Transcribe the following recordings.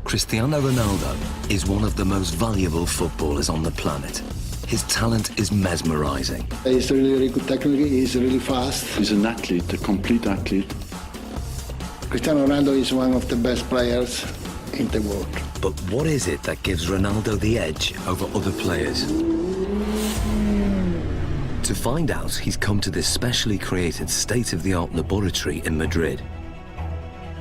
Cristiano Ronaldo is one of the most valuable footballers on the planet. His talent is mesmerizing. He's really good technically, he's really fast. He's an athlete, a complete athlete. Cristiano Ronaldo is one of the best players in the world. But what is it that gives Ronaldo the edge over other players? To find out, he's come to this specially created state-of-the-art laboratory in Madrid.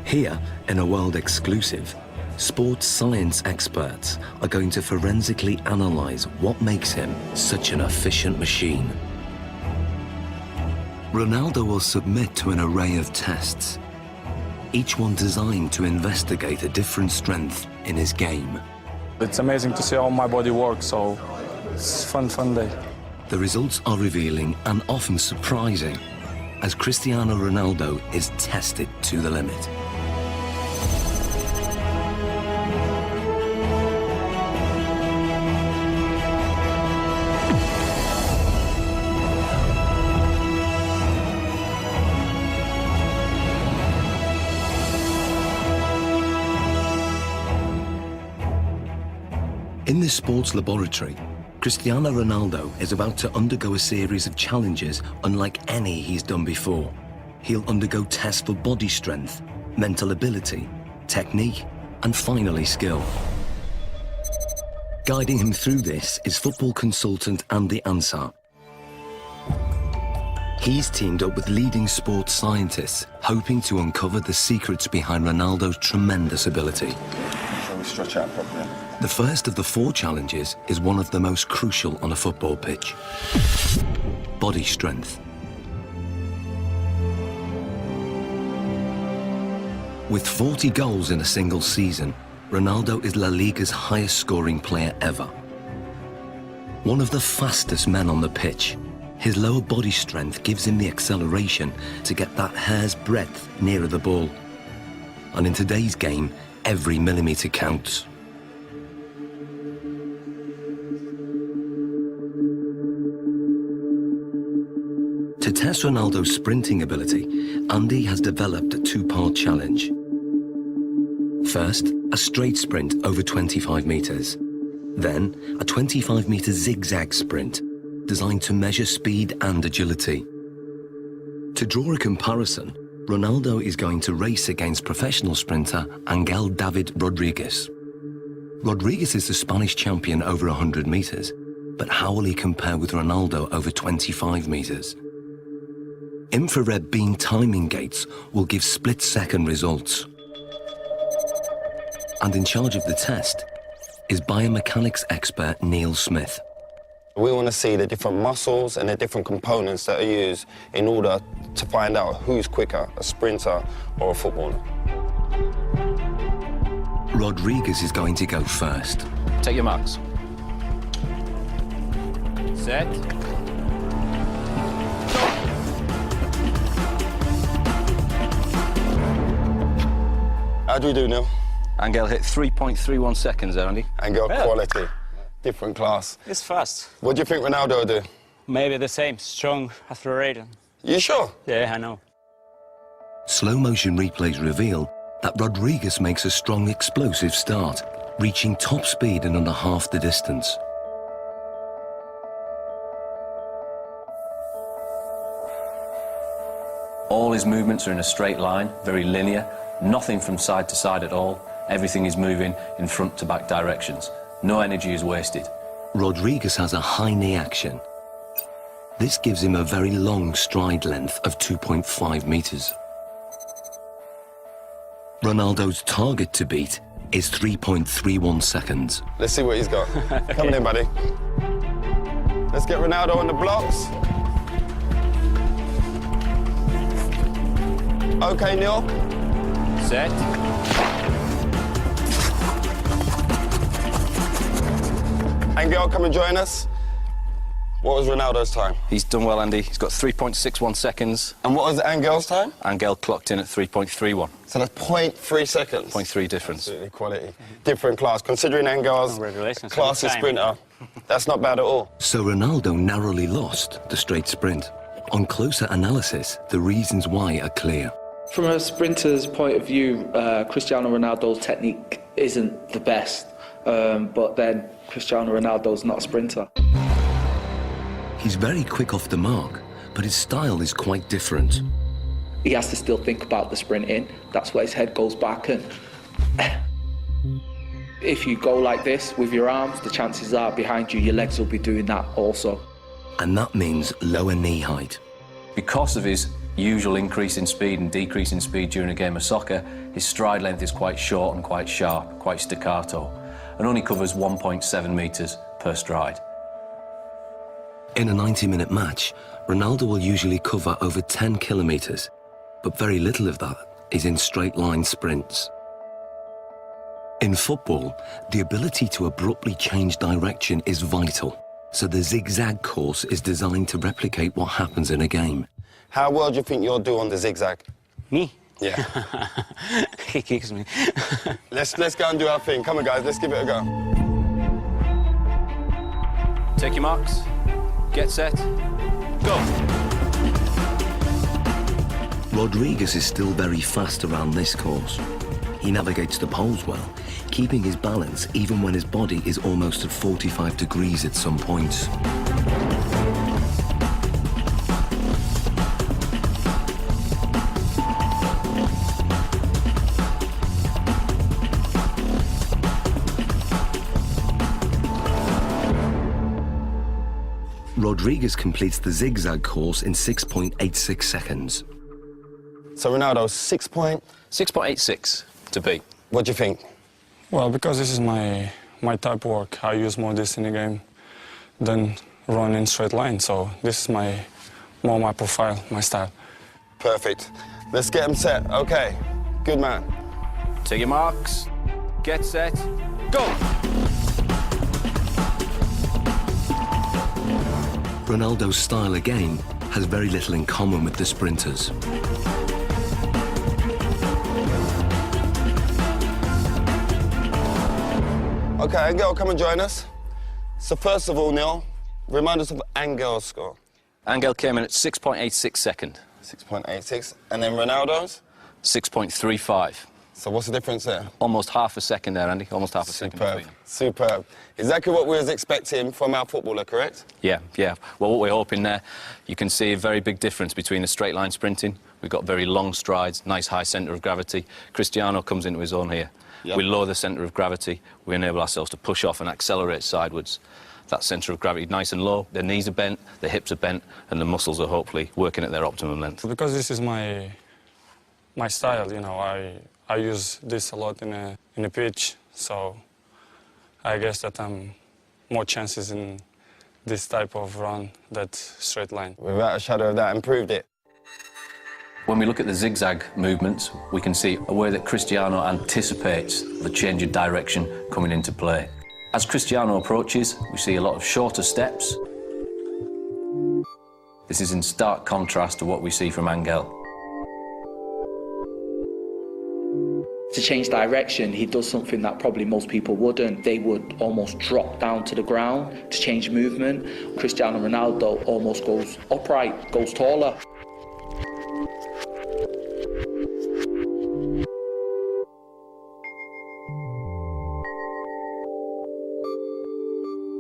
Here, in a world exclusive, sports science experts are going to forensically analyze what makes him such an efficient machine. Ronaldo will submit to an array of tests, each one designed to investigate a different strength in his game. It's amazing to see how my body works, so it's fun day. The results are revealing and often surprising as Cristiano Ronaldo is tested to the limit. In this sports laboratory, Cristiano Ronaldo is about to undergo a series of challenges unlike any he's done before. He'll undergo tests for body strength, mental ability, technique, and finally skill. Guiding him through this is football consultant Andy Ansar. He's teamed up with leading sports scientists, hoping to uncover the secrets behind Ronaldo's tremendous ability. Shall we stretch out properly? The first of the 4 challenges is one of the most crucial on a football pitch: body strength. With 40 goals in a single season, Ronaldo is La Liga's highest scoring player ever. One of the fastest men on the pitch, his lower body strength gives him the acceleration to get that hair's breadth nearer the ball. And in today's game, every millimetre counts. To test Ronaldo's sprinting ability, Andy has developed a 2-part challenge. First, a straight sprint over 25 metres. Then, a 25-metre zigzag sprint, designed to measure speed and agility. To draw a comparison, Ronaldo is going to race against professional sprinter Angel David Rodriguez. Rodriguez is the Spanish champion over 100 metres, but how will he compare with Ronaldo over 25 metres? Infrared beam timing gates will give split-second results. And in charge of the test is biomechanics expert Neil Smith. We want to see the different muscles and the different components that are used in order to find out who's quicker, a sprinter or a footballer. Rodriguez is going to go first. Take your marks. Set. How do we do, Neil? Angel hit 3.31 seconds there, Andy. Angel, Yeah. quality. Different class. It's fast. What do you think Ronaldo will do? Maybe the same, strong, accelerated. You sure? Yeah, I know. Slow-motion replays reveal that Rodriguez makes a strong, explosive start, reaching top speed in under half the distance. All his movements are in a straight line, very linear, nothing from side to side at all. Everything is moving in front to back directions. No energy is wasted. Rodriguez has a high knee action. This gives him a very long stride length of 2.5 metres. Ronaldo's target to beat is 3.31 seconds. Let's see what he's got. Coming in, buddy. Let's get Ronaldo on the blocks. Okay, Neil. Set. Angel, come and join us. What was Ronaldo's time? He's done well, Andy. He's got 3.61 seconds. And what was Angel's time? Angel clocked in at 3.31. So that's 0.3 seconds. 0.3 difference. Absolutely quality. Different class. Considering Angel's Congratulations. classy sprinter, that's not bad at all. So Ronaldo narrowly lost the straight sprint. On closer analysis, the reasons why are clear. From a sprinter's point of view, Cristiano Ronaldo's technique isn't the best, but then Cristiano Ronaldo's not a sprinter. He's very quick off the mark, but his style is quite different. He has to still think about the sprinting. That's where his head goes back, and if you go like this with your arms, the chances are behind you, your legs will be doing that also. And that means lower knee height. Because of his usual increase in speed and decrease in speed during a game of soccer, his stride length is quite short and quite sharp, quite staccato, and only covers 1.7 metres per stride. In a 90-minute match, Ronaldo will usually cover over 10 kilometres, but very little of that is in straight-line sprints. In football, the ability to abruptly change direction is vital, so the zigzag course is designed to replicate what happens in a game. How well do you think you'll do on the zigzag? Me? Yeah. He kicks me. let's go and do our thing. Come on, guys, let's give it a go. Take your marks. Get set. Go. Rodriguez is still very fast around this course. He navigates the poles well, keeping his balance even when his body is almost at 45 degrees at some points. Rodriguez completes the zigzag course in 6.86 seconds. So Ronaldo, 6.86 to beat. What do you think? Well, because this is my type of work, I use more this in the game than run in straight line. So this is more my profile, my style. Perfect. Let's get him set. Okay, good man. Take your marks. Get set. Go. Ronaldo's style again has very little in common with the sprinters. Okay, Angel, come and join us. So first of all, Neil, remind us of Angel's score. Angel came in at 6.86 second. 6.86. And then Ronaldo's? 6.35. So what's the difference there? Almost half a second there, Andy. Almost half a second Superb. between them. Superb. Exactly what we was expecting from our footballer, correct? Yeah. Well, what we're hoping there, you can see a very big difference between the straight line sprinting. We've got very long strides, nice high centre of gravity. Cristiano comes into his own here. Yep. We lower the centre of gravity. We enable ourselves to push off and accelerate sidewards. That centre of gravity nice and low. The knees are bent, the hips are bent, and the muscles are hopefully working at their optimum length. Because this is my style, you know, I use this a lot in a pitch, so I guess that I'm more chances in this type of run than straight line. Without a shadow of that, improved it. When we look at the zigzag movements, we can see a way that Cristiano anticipates the change of direction coming into play. As Cristiano approaches, we see a lot of shorter steps. This is in stark contrast to what we see from Angel. To change direction, he does something that probably most people wouldn't. They would almost drop down to the ground to change movement. Cristiano Ronaldo almost goes upright, goes taller.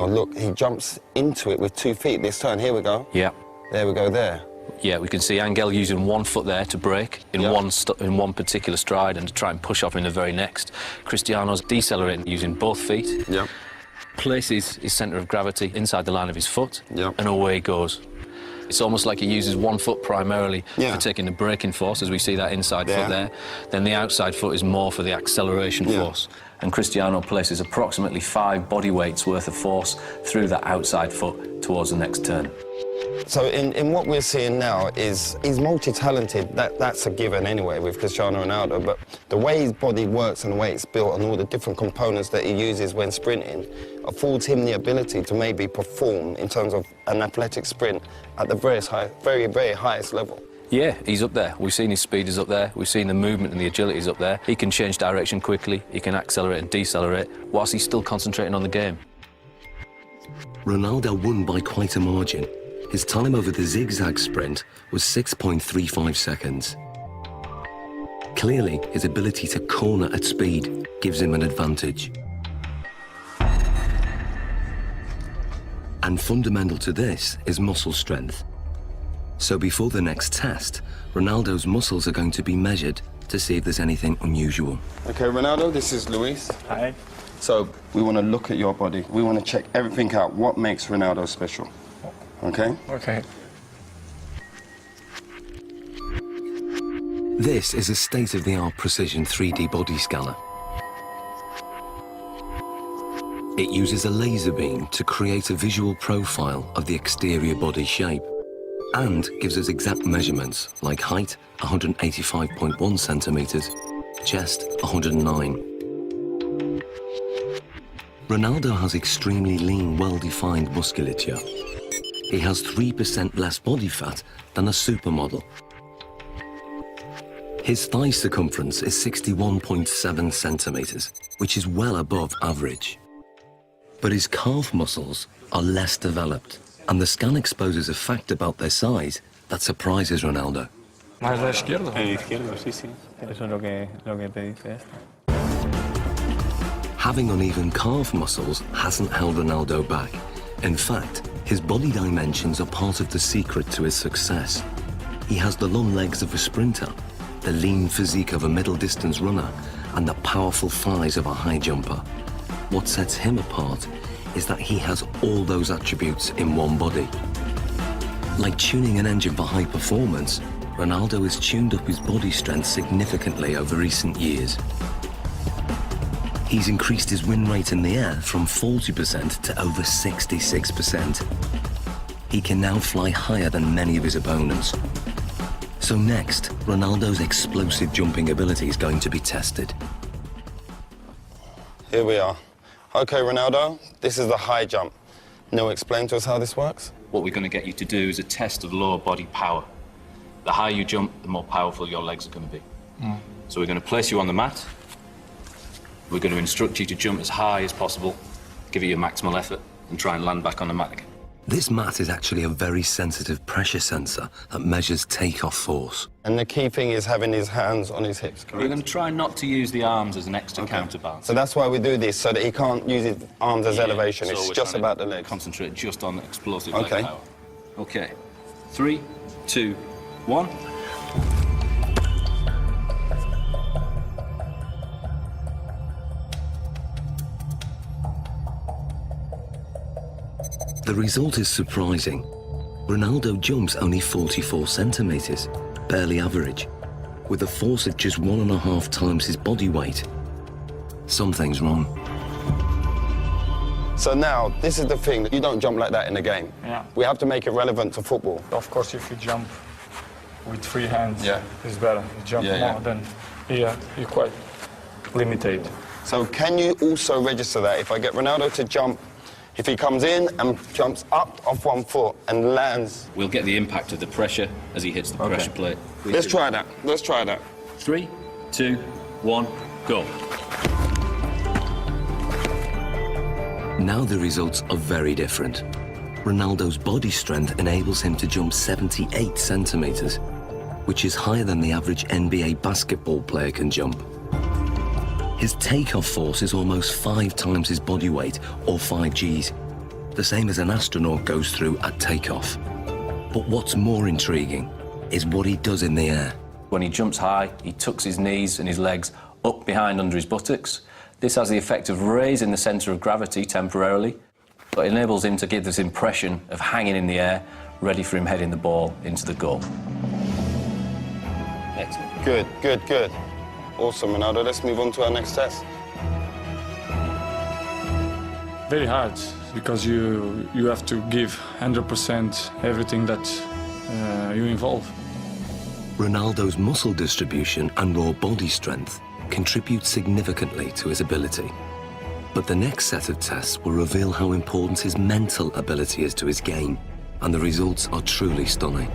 Oh, look, he jumps into it with 2 feet this turn. Here we go. Yeah. There we go, there. Yeah, we can see Angel using 1 foot there to break in one particular stride and to try and push off in the very next. Cristiano's decelerating using both feet. Yeah. Places his centre of gravity inside the line of his foot, Yep. and away he goes. It's almost like he uses 1 foot primarily Yeah. for taking the braking force, as we see that inside Yeah. foot there. Then the outside foot is more for the acceleration force. And Cristiano places approximately 5 body weights worth of force through that outside foot towards the next turn. So in what we're seeing now is he's multi-talented. That's a given anyway with Cristiano Ronaldo, but the way his body works and the way it's built and all the different components that he uses when sprinting affords him the ability to maybe perform in terms of an athletic sprint at the very, very highest level. Yeah, he's up there. We've seen his speed is up there. We've seen the movement and the agility is up there. He can change direction quickly. He can accelerate and decelerate whilst he's still concentrating on the game. Ronaldo won by quite a margin. His time over the zigzag sprint was 6.35 seconds. Clearly, his ability to corner at speed gives him an advantage. And fundamental to this is muscle strength. So before the next test, Ronaldo's muscles are going to be measured to see if there's anything unusual. Okay, Ronaldo, this is Luis. Hi. So we want to look at your body. We want to check everything out. What makes Ronaldo special? Okay? Okay. This is a state-of-the-art precision 3D body scanner. It uses a laser beam to create a visual profile of the exterior body shape and gives us exact measurements like height, 185.1 centimeters, chest, 109. Ronaldo has extremely lean, well-defined musculature. He has 3% less body fat than a supermodel. His thigh circumference is 61.7 centimeters, which is well above average. But his calf muscles are less developed, and the scan exposes a fact about their size that surprises Ronaldo. ¿Más la izquierda? El izquierdo, sí, sí. Eso es lo que te dice esto. Having uneven calf muscles hasn't held Ronaldo back. In fact, his body dimensions are part of the secret to his success. He has the long legs of a sprinter, the lean physique of a middle-distance runner, and the powerful thighs of a high jumper. What sets him apart is that he has all those attributes in one body. Like tuning an engine for high performance, Ronaldo has tuned up his body strength significantly over recent years. He's increased his win rate in the air from 40% to over 66%. He can now fly higher than many of his opponents. So next, Ronaldo's explosive jumping ability is going to be tested. Here we are. Okay, Ronaldo, this is the high jump. Now explain to us how this works. What we're going to get you to do is a test of lower body power. The higher you jump, the more powerful your legs are going to be. So we're going to place you on the mat. We're going to instruct you to jump as high as possible, give it your maximal effort, and try and land back on the mat again. This mat is actually a very sensitive pressure sensor that measures takeoff force. And the key thing is having his hands on his hips, correct? We're going to try not to use the arms as an extra counterbalance. So that's why we do this, so that he can't use his arms as elevation. So It's we're just trying about to the legs. Concentrate just on explosive Okay. leg power. Okay. 3, 2, 1. The result is surprising. Ronaldo jumps only 44 centimeters, barely average, with a force of just 1.5 times his body weight. Something's wrong. So now, this is the thing, you don't jump like that in a game. Yeah. We have to make it relevant to football. Of course, if you jump with free hands, Yeah. it's better. You jump Yeah, more, yeah. then you're quite limited. So can you also register that? If I get Ronaldo to jump, if he comes in and jumps up off one foot and lands. We'll get the impact of the pressure as he hits the pressure plate. Let's try that. Let's try that. 3, 2, 1, go. Now the results are very different. Ronaldo's body strength enables him to jump 78 centimeters, which is higher than the average NBA basketball player can jump. His takeoff force is almost 5 times his body weight, or 5 Gs, the same as an astronaut goes through at takeoff. But what's more intriguing is what he does in the air. When he jumps high, he tucks his knees and his legs up behind under his buttocks. This has the effect of raising the centre of gravity temporarily, but enables him to give this impression of hanging in the air, ready for him heading the ball into the goal. Excellent. Good, good, good. Awesome, Ronaldo. Let's move on to our next test. Very hard, because you have to give 100% everything that you involve. Ronaldo's muscle distribution and raw body strength contribute significantly to his ability. But the next set of tests will reveal how important his mental ability is to his game, and the results are truly stunning.